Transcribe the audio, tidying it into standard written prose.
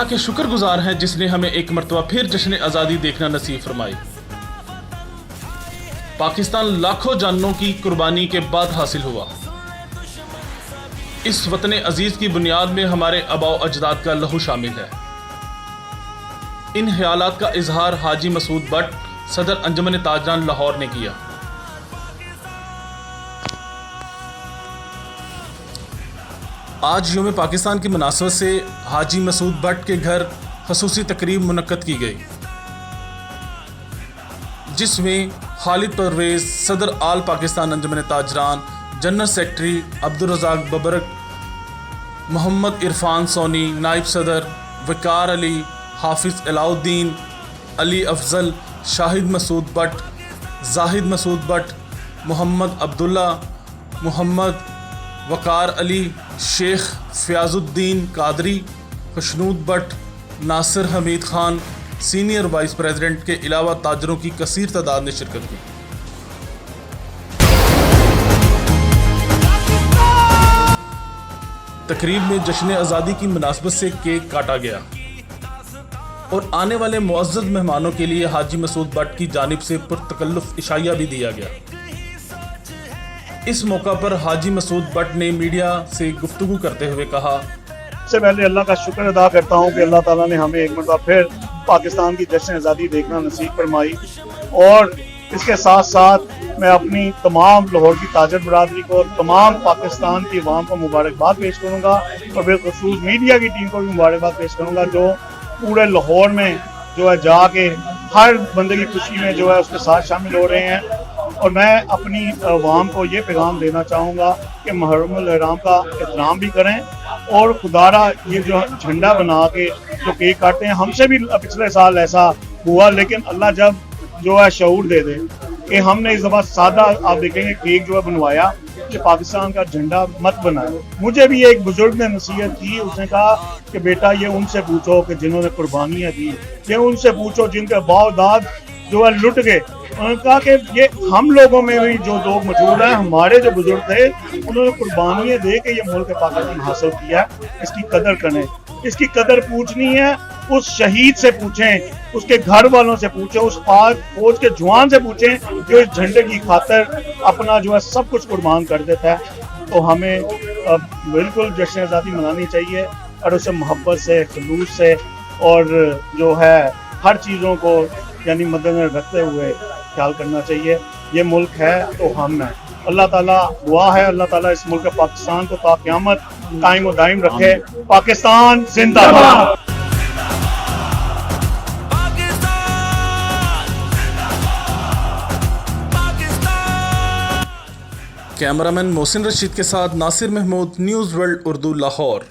के शुक्रगुजार हैं जिसने हमें एक मरतबा फिर जश्न आज़ादी देखना नसीब फरमाई। पाकिस्तान लाखों जानों की कुर्बानी के बाद हासिल हुआ। इस वतन अजीज़ की बुनियाद में हमारे आबाओ अजदाद का लहू शामिल है। इन ख्यालात का इजहार हाजी मसूद बट, सदर अंजुमन ताजरान लाहौर ने किया। आज यौम पाकिस्तान की मुनासबत से हाजी मसूद बट के घर खसूसी तकरीब मुनक्कद की गई, जिसमें खालिद परवेज़, सदर All Pakistan Anjuman Tajiran, general secretary Abdul Razzaq Babrak, Mohammad Irfan Soni, नायब सदर Waqar Ali, Hafiz Alauddin, Ali Afzal, Shahid Masood Butt, Zahid Masood Butt, Mohammad Abdullah, Mohammad Waqar Ali, Sheikh Fayazuddin Qadri, Khushnood Butt, Nasir Hamid Khan, senior vice president के अलावा ताजरों की कसीर तादाद ने शिरकत की। तकरीब में जश्न आज़ादी की मुनासबत से केक काटा गया और आने वाले मुअज़्ज़ज़ मेहमानों के लिए हाजी मसूद बट की जानिब से पुरतकल्लुफ़ इशाया भी दिया गया। इस मौका पर हाजी मसूद बट ने मीडिया से गुफ्तगू करते हुए कहा, सबसे पहले अल्लाह का शुक्र अदा करता हूँ कि अल्लाह ताला ने हमें एक मरतबा फिर पाकिस्तान की जश्न आज़ादी देखना नसीब फरमाई। और इसके साथ साथ मैं अपनी तमाम लाहौर की ताजर बरादरी को, तमाम पाकिस्तान की अवाम को मुबारकबाद पेश करूँगा और बिलखुसूस मीडिया की टीम को भी मुबारकबाद पेश करूँगा, जो पूरे लाहौर में जो है जाके हर बंदे की खुशी में जो है उसके साथ शामिल हो रहे हैं। और मैं अपनी अवाम को ये पैगाम देना चाहूँगा कि मुहर्रमुल इहराम का एहतराम भी करें और खुदारा ये जो झंडा बना के जो केक काटते हैं, हमसे भी पिछले साल ऐसा हुआ, लेकिन अल्लाह जब जो है शऊर दे दे कि हमने इस दफ़ा सादा आप देखेंगे केक जो है बनवाया कि पाकिस्तान का झंडा मत बनाए। मुझे भी एक बुजुर्ग ने नसीहत की, उसने कहा कि बेटा ये उनसे पूछो कि जिन्होंने कुर्बानियाँ दी, ये उनसे पूछो जिनके बाप दाद जो है लुट गए। उन्होंने कहा कि ये हम लोगों में भी जो लोग मौजूद हैं, हमारे जो बुजुर्ग थे, उन्होंने कुर्बानियाँ दे के ये मुल्क पाकिस्तान हासिल किया, इसकी कदर करें। इसकी कदर पूछनी है उस शहीद से पूछें, उसके घर वालों से पूछें, उस पाक फौज के जवान से पूछें जो इस झंडे की खातिर अपना जो है सब कुछ कुर्बान कर देता है। तो हमें बिल्कुल जश्न आज़ादी मनानी चाहिए और उसे मोहब्बत से, खलूस से और जो है हर चीज़ों को यानी मद्देनजर रखते हुए ख्याल करना चाहिए। ये मुल्क है तो हम हैं। अल्लाह ताला दुआ है, अल्लाह ताला इस मुल्क पाकिस्तान को ता क़यामत कायम व दायम रखे। पाकिस्तान जिंदाबाद। कैमरामैन मोहसिन रशीद के साथ नासिर महमूद, न्यूज़ वर्ल्ड उर्दू, लाहौर।